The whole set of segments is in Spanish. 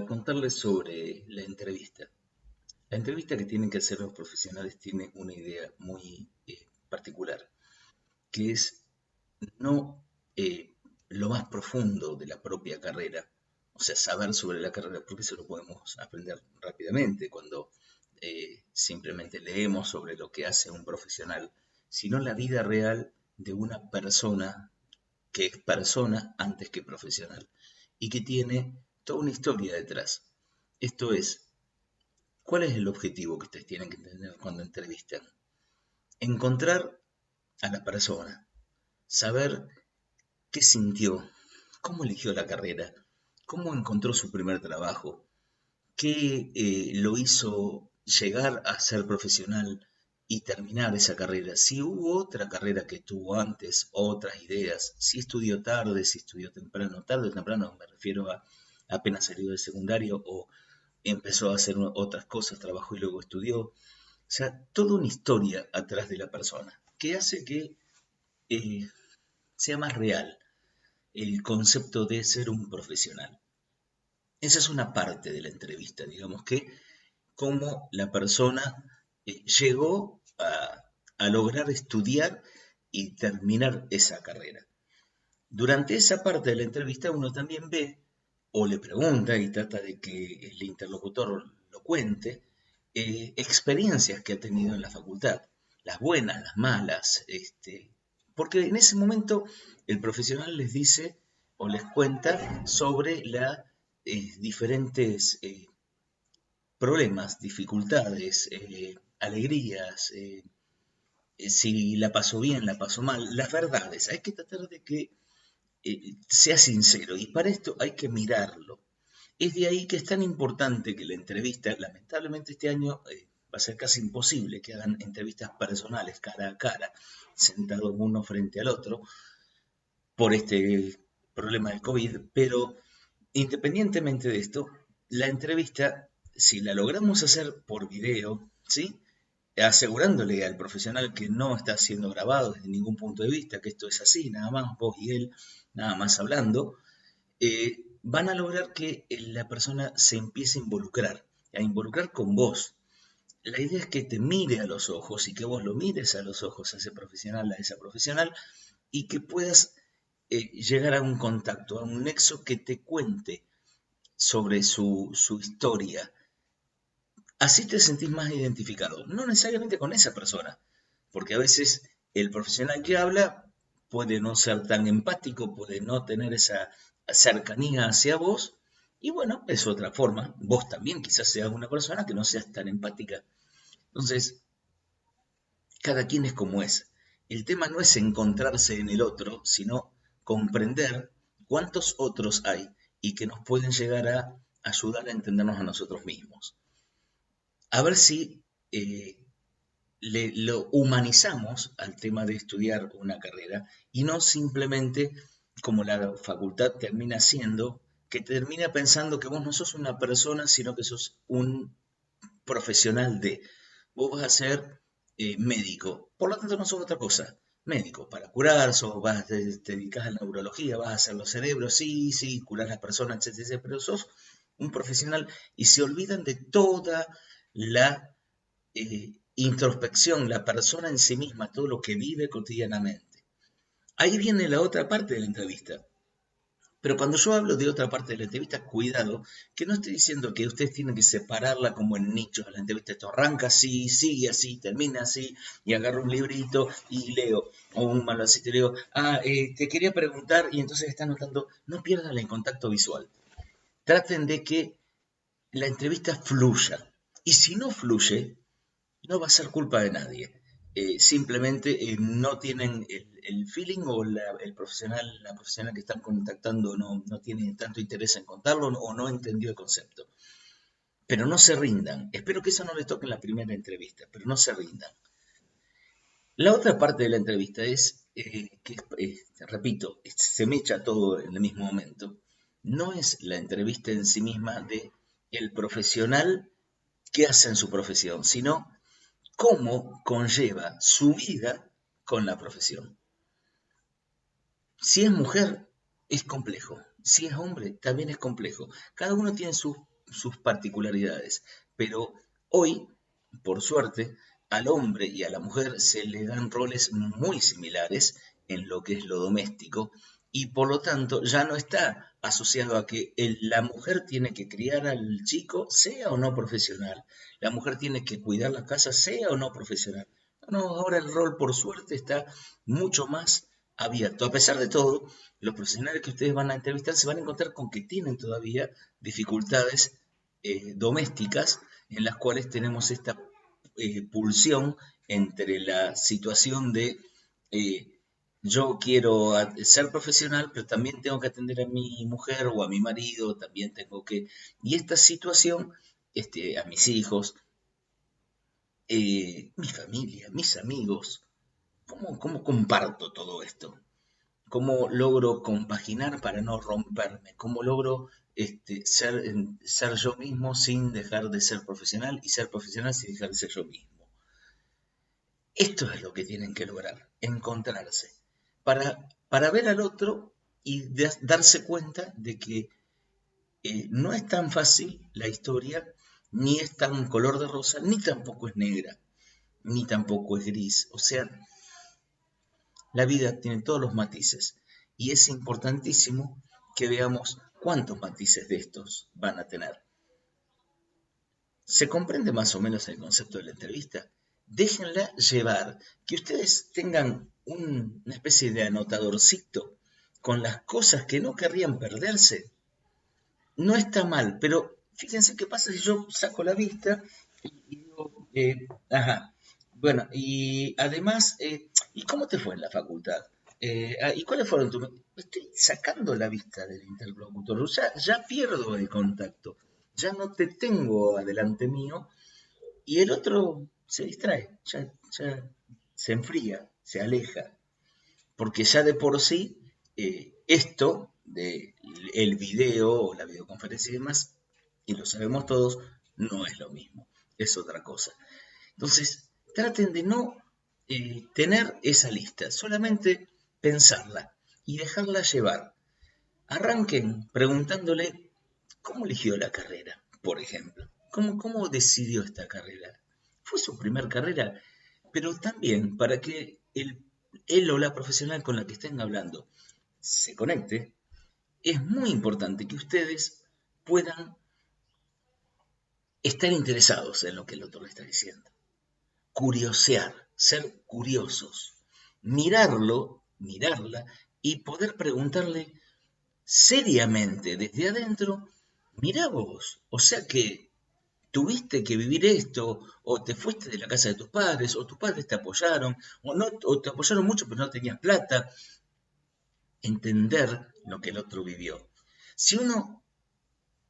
contarles sobre la entrevista. La entrevista que tienen que hacer los profesionales tiene una idea muy particular, que es no lo más profundo de la propia carrera, o sea, saber sobre la carrera, porque eso lo podemos aprender rápidamente cuando simplemente leemos sobre lo que hace un profesional, sino la vida real de una persona que es persona antes que profesional y que tiene toda una historia detrás. Esto es, ¿cuál es el objetivo que ustedes tienen que entender cuando entrevistan? Encontrar a la persona, saber qué sintió, cómo eligió la carrera, cómo encontró su primer trabajo, qué lo hizo llegar a ser profesional y terminar esa carrera. Si hubo otra carrera que tuvo antes, otras ideas, si estudió tarde, si estudió temprano, tarde o temprano me refiero a apenas salió del secundario o empezó a hacer otras cosas, trabajó y luego estudió. O sea, toda una historia atrás de la persona que hace que eh, sea más real el concepto de ser un profesional. Esa es una parte de la entrevista, digamos que cómo la persona llegó a lograr estudiar y terminar esa carrera. Durante esa parte de la entrevista uno también ve o le pregunta y trata de que el interlocutor lo cuente, experiencias que ha tenido en la facultad, las buenas, las malas, porque en ese momento el profesional les dice o les cuenta sobre las diferentes problemas, dificultades, alegrías, si la pasó bien, la pasó mal, las verdades. Hay que tratar de que sea sincero y para esto hay que mirarlo. Es de ahí que es tan importante que la entrevista, lamentablemente este año va a ser casi imposible que hagan entrevistas personales cara a cara, sentados uno frente al otro, por este problema del COVID, pero independientemente de esto, la entrevista, si la logramos hacer por video, ¿sí? Asegurándole al profesional que no está siendo grabado desde ningún punto de vista, que esto es así, nada más, vos y él, nada más hablando, van a lograr que la persona se empiece a involucrar con vos. La idea es que te mire a los ojos y que vos lo mires a los ojos a ese profesional, a esa profesional, y que puedas llegar a un contacto, a un nexo que te cuente sobre su historia. Así te sentís más identificado, no necesariamente con esa persona, porque a veces el profesional que habla puede no ser tan empático, puede no tener esa cercanía hacia vos, y bueno, es otra forma. Vos también quizás seas una persona que no seas tan empática. Entonces, cada quien es como es. El tema no es encontrarse en el otro, sino comprender cuántos otros hay y que nos pueden llegar a ayudar a entendernos a nosotros mismos. A ver si lo humanizamos al tema de estudiar una carrera y no simplemente como la facultad termina siendo, que termina pensando que vos no sos una persona, sino que sos un profesional de, vos vas a ser médico, por lo tanto no sos otra cosa, médico, para curar, te dedicas a la neurología, vas a hacer los cerebros, sí, sí, curar a las personas, etcétera, etcétera, pero sos un profesional y se olvidan de toda la introspección, la persona en sí misma, todo lo que vive cotidianamente. Ahí viene la otra parte de la entrevista. Pero cuando yo hablo de otra parte de la entrevista, cuidado, que no estoy diciendo que ustedes tienen que separarla como en nichos. La entrevista esto arranca así, sigue así, termina así, y agarro un librito y leo, o un manualcito y leo, te quería preguntar, y entonces están notando, no pierdan el contacto visual. Traten de que la entrevista fluya. Y si no fluye, no va a ser culpa de nadie. Simplemente no tienen el feeling o el profesional, la profesional que están contactando no tiene tanto interés en contarlo o no entendió el concepto. Pero no se rindan. Espero que eso no les toque en la primera entrevista, pero no se rindan. La otra parte de la entrevista es que, repito, se me echa todo en el mismo momento. No es la entrevista en sí misma de el profesional que hace en su profesión, sino cómo conlleva su vida con la profesión. Si es mujer, es complejo. Si es hombre, también es complejo. Cada uno tiene sus particularidades, pero hoy, por suerte, al hombre y a la mujer se le dan roles muy similares en lo que es lo doméstico y por lo tanto ya no está asociado a que la mujer tiene que criar al chico, sea o no profesional. La mujer tiene que cuidar la casa, sea o no profesional. No, ahora el rol, por suerte, está mucho más abierto. A pesar de todo, los profesionales que ustedes van a entrevistar se van a encontrar con que tienen todavía dificultades domésticas en las cuales tenemos esta pulsión entre la situación de yo quiero ser profesional, pero también tengo que atender a mi mujer o a mi marido, también tengo que... Y esta situación, a mis hijos, mi familia, mis amigos, ¿cómo comparto todo esto? ¿Cómo logro compaginar para no romperme? ¿Cómo logro ser yo mismo sin dejar de ser profesional y ser profesional sin dejar de ser yo mismo? Esto es lo que tienen que lograr, encontrarse, para ver al otro y darse cuenta de que no es tan fácil la historia, ni es tan color de rosa, ni tampoco es negra, ni tampoco es gris. O sea, la vida tiene todos los matices y es importantísimo que veamos cuántos matices de estos van a tener. ¿Se comprende más o menos el concepto de la entrevista? Déjenla llevar, que ustedes tengan una especie de anotadorcito con las cosas que no querrían perderse. No está mal, pero fíjense qué pasa si yo saco la vista y digo, ajá, bueno, y además, ¿y cómo te fue en la facultad? ¿Y cuáles fueron tus... Estoy sacando la vista del interlocutor, ya pierdo el contacto, ya no te tengo adelante mío y el otro se distrae, ya se enfría, se aleja, porque ya de por sí esto de el video o la videoconferencia y demás, y lo sabemos todos, no es lo mismo, es otra cosa. Entonces, traten de no tener esa lista, solamente pensarla y dejarla llevar. Arranquen preguntándole cómo eligió la carrera, por ejemplo. ¿Cómo decidió esta carrera? ¿Fue su primer carrera? Pero también para que él o la profesional con la que estén hablando se conecte, es muy importante que ustedes puedan estar interesados en lo que el otro le está diciendo. Curiosear, ser curiosos, mirarla y poder preguntarle seriamente desde adentro, mirá vos, o sea que tuviste que vivir esto, o te fuiste de la casa de tus padres, o tus padres te apoyaron, o no, o te apoyaron mucho pero no tenías plata. Entender lo que el otro vivió. Si uno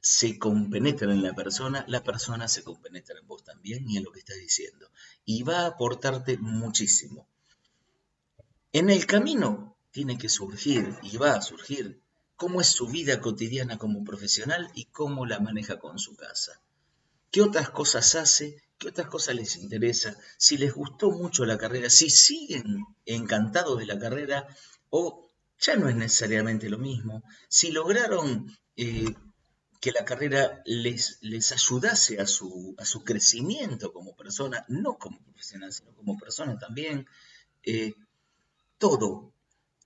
se compenetra en la persona se compenetra en vos también y en lo que estás diciendo. Y va a aportarte muchísimo. En el camino tiene que surgir y va a surgir cómo es su vida cotidiana como profesional y cómo la maneja con su casa. ¿Qué otras cosas hace? ¿Qué otras cosas les interesa? Si les gustó mucho la carrera, si siguen encantados de la carrera o ya no es necesariamente lo mismo. Si lograron que la carrera les ayudase a su crecimiento como persona, no como profesional, sino como persona también. eh, Todo.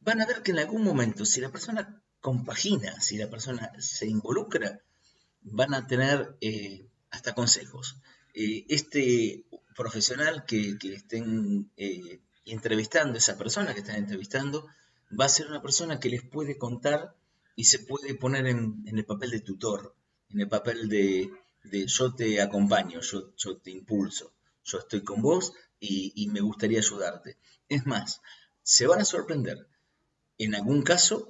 Van a ver que en algún momento, si la persona compagina, si la persona se involucra, van a tener hasta consejos. Este profesional que estén entrevistando, esa persona que están entrevistando, va a ser una persona que les puede contar y se puede poner en el papel de tutor, en el papel de yo te acompaño, yo te impulso, yo estoy con vos y me gustaría ayudarte. Es más, se van a sorprender en algún caso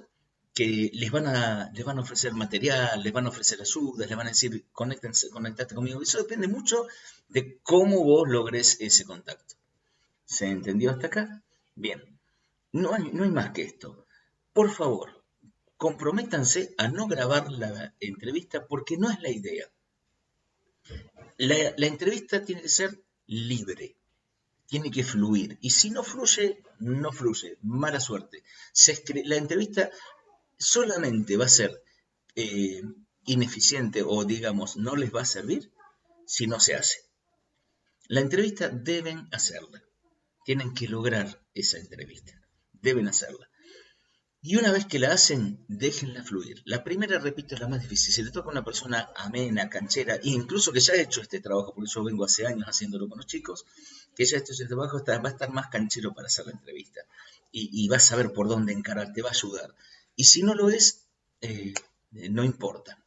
que les van a ofrecer material, les van a ofrecer ayudas, les van a decir, conectate conmigo. Eso depende mucho de cómo vos logres ese contacto. ¿Se entendió hasta acá? Bien, no hay más que esto. Por favor, comprométanse a no grabar la entrevista porque no es la idea. La entrevista tiene que ser libre, tiene que fluir. Y si no fluye, no fluye. Mala suerte. La entrevista solamente va a ser eh, ineficiente o digamos no les va a servir si no se hace. La entrevista deben hacerla, tienen que lograr esa entrevista, deben hacerla. Y una vez que la hacen, déjenla fluir. La primera, repito, es la más difícil. Se le toca a una persona amena, canchera, e incluso que ya ha hecho este trabajo, porque yo vengo hace años haciéndolo con los chicos, que ya ha hecho este trabajo, va a estar más canchero para hacer la entrevista. Y va a saber por dónde encarar, te va a ayudar. Y si no lo es, no importa.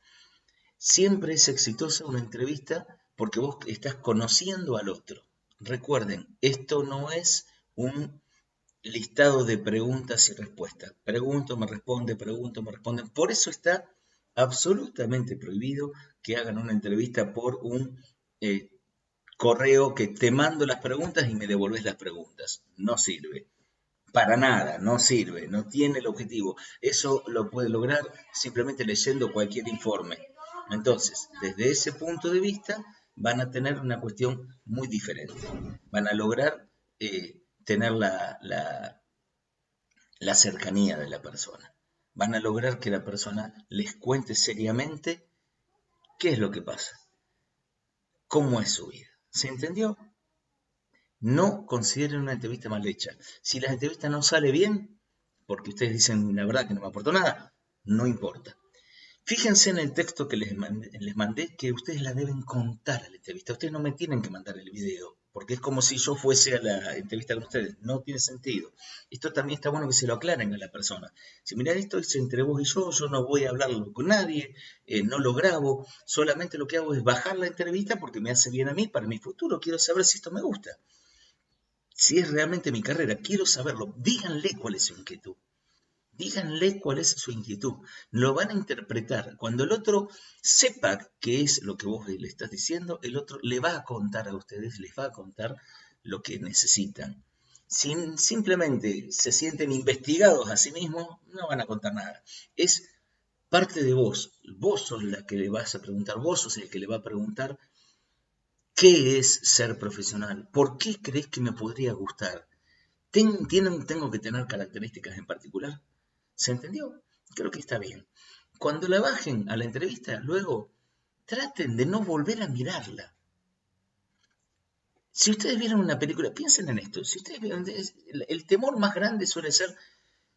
Siempre es exitosa una entrevista porque vos estás conociendo al otro. Recuerden, esto no es un listado de preguntas y respuestas. Pregunto, me responde, pregunto, me responden. Por eso está absolutamente prohibido que hagan una entrevista por un correo que te mando las preguntas y me devolves las preguntas. No sirve. Para nada, no sirve, no tiene el objetivo. Eso lo puede lograr simplemente leyendo cualquier informe. Entonces, desde ese punto de vista, van a tener una cuestión muy diferente. Van a lograr tener la cercanía de la persona. Van a lograr que la persona les cuente seriamente qué es lo que pasa, cómo es su vida. ¿Se entendió? No consideren una entrevista mal hecha. Si la entrevista no sale bien, porque ustedes dicen la verdad que no me aportó nada, no importa. Fíjense en el texto que les mandé que ustedes la deben contar a la entrevista. Ustedes no me tienen que mandar el video, porque es como si yo fuese a la entrevista con ustedes. No tiene sentido. Esto también está bueno que se lo aclaren a la persona. Si mirá, esto es entre vos y yo no voy a hablarlo con nadie, no lo grabo, solamente lo que hago es bajar la entrevista porque me hace bien a mí para mi futuro. Quiero saber si esto me gusta. Si es realmente mi carrera, quiero saberlo. Díganle cuál es su inquietud. Díganle cuál es su inquietud. Lo van a interpretar. Cuando el otro sepa qué es lo que vos le estás diciendo, el otro le va a contar a ustedes, les va a contar lo que necesitan. Si simplemente se sienten investigados a sí mismos, no van a contar nada. Es parte de vos. Vos sos la que le vas a preguntar, vos sos el que le va a preguntar qué es ser profesional, por qué crees que me podría gustar. Tengo que tener características en particular. ¿Se entendió? Creo que está bien. Cuando la bajen a la entrevista, luego traten de no volver a mirarla. Si ustedes vieron una película, piensen en esto. Si ustedes vieron, el temor más grande suele ser,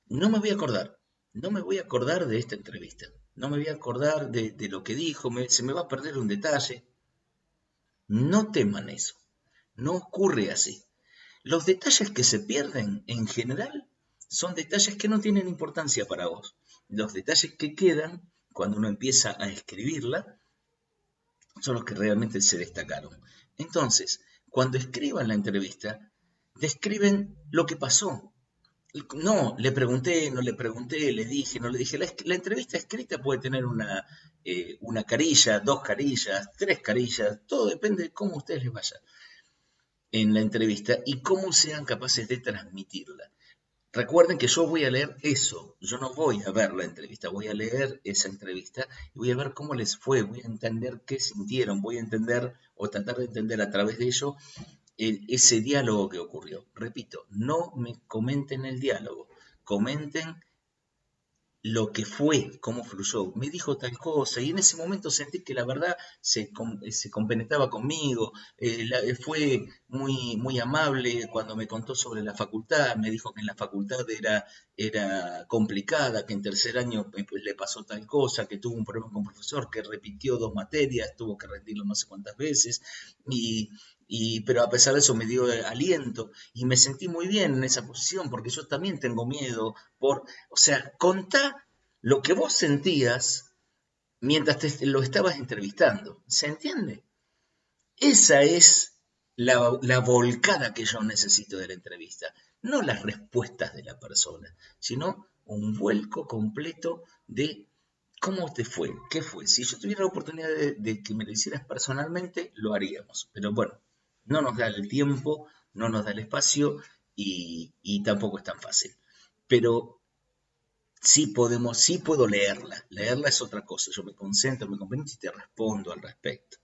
no me voy a acordar, no me voy a acordar de esta entrevista, no me voy a acordar de lo que dijo, se me va a perder un detalle. No teman eso, no ocurre así. Los detalles que se pierden en general son detalles que no tienen importancia para vos. Los detalles que quedan cuando uno empieza a escribirla son los que realmente se destacaron. Entonces, cuando escriban la entrevista, describen lo que pasó. No, le pregunté, no le pregunté, le dije, no le dije. La entrevista escrita puede tener una carilla, dos carillas, tres carillas, todo depende de cómo a ustedes les vaya en la entrevista y cómo sean capaces de transmitirla. Recuerden que yo voy a leer eso, yo no voy a ver la entrevista, voy a leer esa entrevista y voy a ver cómo les fue, voy a entender qué sintieron, voy a entender o tratar de entender a través de ello ese diálogo que ocurrió. Repito, no me comenten el diálogo, comenten lo que fue, cómo fluyó. Me dijo tal cosa y en ese momento sentí que la verdad se compenetraba conmigo. Fue muy amable cuando me contó sobre la facultad. Me dijo que en la facultad era complicada, que en tercer año pues, le pasó tal cosa, que tuvo un problema con un profesor, que repitió dos materias, tuvo que rendirlo no sé cuántas veces. Y, pero a pesar de eso me dio aliento y me sentí muy bien en esa posición porque yo también tengo miedo o sea, contá lo que vos sentías mientras lo estabas entrevistando. ¿Se entiende? Esa es la volcada que yo necesito de la entrevista. No las respuestas de la persona, sino un vuelco completo de cómo te fue, qué fue. Si yo tuviera la oportunidad de que me lo hicieras personalmente, lo haríamos. Pero bueno, no nos da el tiempo, no nos da el espacio y tampoco es tan fácil. Pero sí puedo leerla. Leerla es otra cosa. Yo me concentro, me compenetro y te respondo al respecto.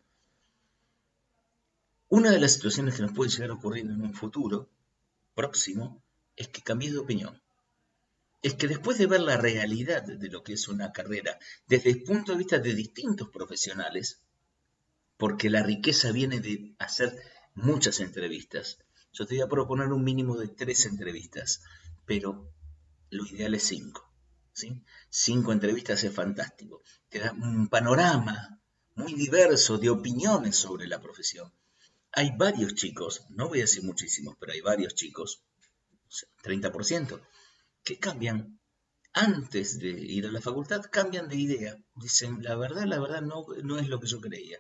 Una de las situaciones que nos puede llegar a ocurrir en un futuro próximo es que cambies de opinión. es que después de ver la realidad de lo que es una carrera desde el punto de vista de distintos profesionales, porque la riqueza viene de hacer muchas entrevistas. Yo te voy a proponer un mínimo de 3 entrevistas, pero lo ideal es 5. ¿Sí? 5 entrevistas es fantástico. Te da un panorama muy diverso de opiniones sobre la profesión. Hay varios chicos, no voy a decir muchísimos, pero hay varios chicos, o sea, 30%, que cambian antes de ir a la facultad, cambian de idea. Dicen, la verdad no, no es lo que yo creía.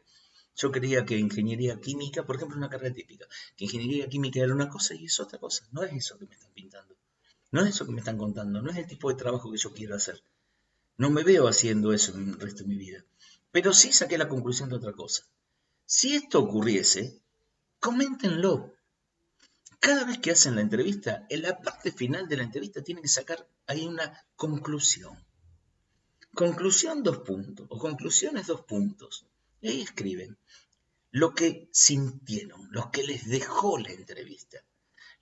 Yo creía que ingeniería química, por ejemplo, una carrera típica, que ingeniería química era una cosa y es otra cosa. No es eso que me están pintando. No es eso que me están contando. No es el tipo de trabajo que yo quiero hacer. No me veo haciendo eso en el resto de mi vida. Pero sí saqué la conclusión de otra cosa. Si esto ocurriese, coméntenlo. Cada vez que hacen la entrevista, en la parte final de la entrevista tienen que sacar ahí una conclusión. Conclusión 2 puntos o conclusiones 2 puntos. Y ahí escriben lo que sintieron, lo que les dejó la entrevista.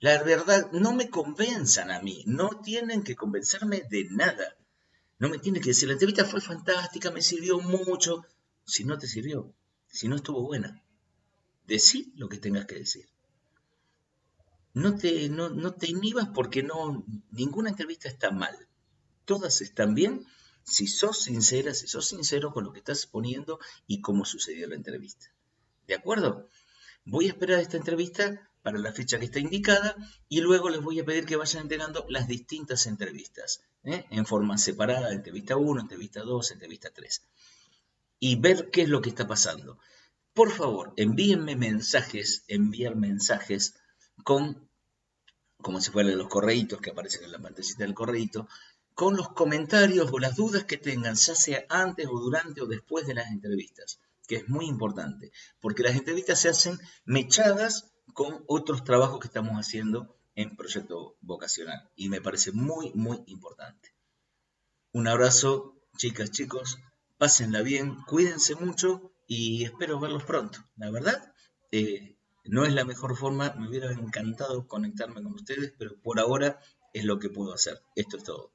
La verdad, no me convenzan a mí, no tienen que convencerme de nada. No me tienen que decir, la entrevista fue fantástica, me sirvió mucho. Si no te sirvió, si no estuvo buena, decí lo que tengas que decir. No te inhibas porque no, ninguna entrevista está mal. Todas están bien si sos sincera, si sos sincero con lo que estás poniendo y cómo sucedió la entrevista. ¿De acuerdo? Voy a esperar esta entrevista para la fecha que está indicada y luego les voy a pedir que vayan entregando las distintas entrevistas, en forma separada, entrevista 1, entrevista 2, entrevista 3, y ver qué es lo que está pasando. Por favor, enviar mensajes con, como si fueran los correitos que aparecen en la pantallita del correito, con los comentarios o las dudas que tengan, ya sea antes o durante o después de las entrevistas, que es muy importante, porque las entrevistas se hacen mechadas con otros trabajos que estamos haciendo en Proyecto Vocacional, y me parece muy, muy importante. Un abrazo, chicas, chicos, pásenla bien, cuídense mucho y espero verlos pronto. La verdad, no es la mejor forma, me hubiera encantado conectarme con ustedes, pero por ahora es lo que puedo hacer. Esto es todo.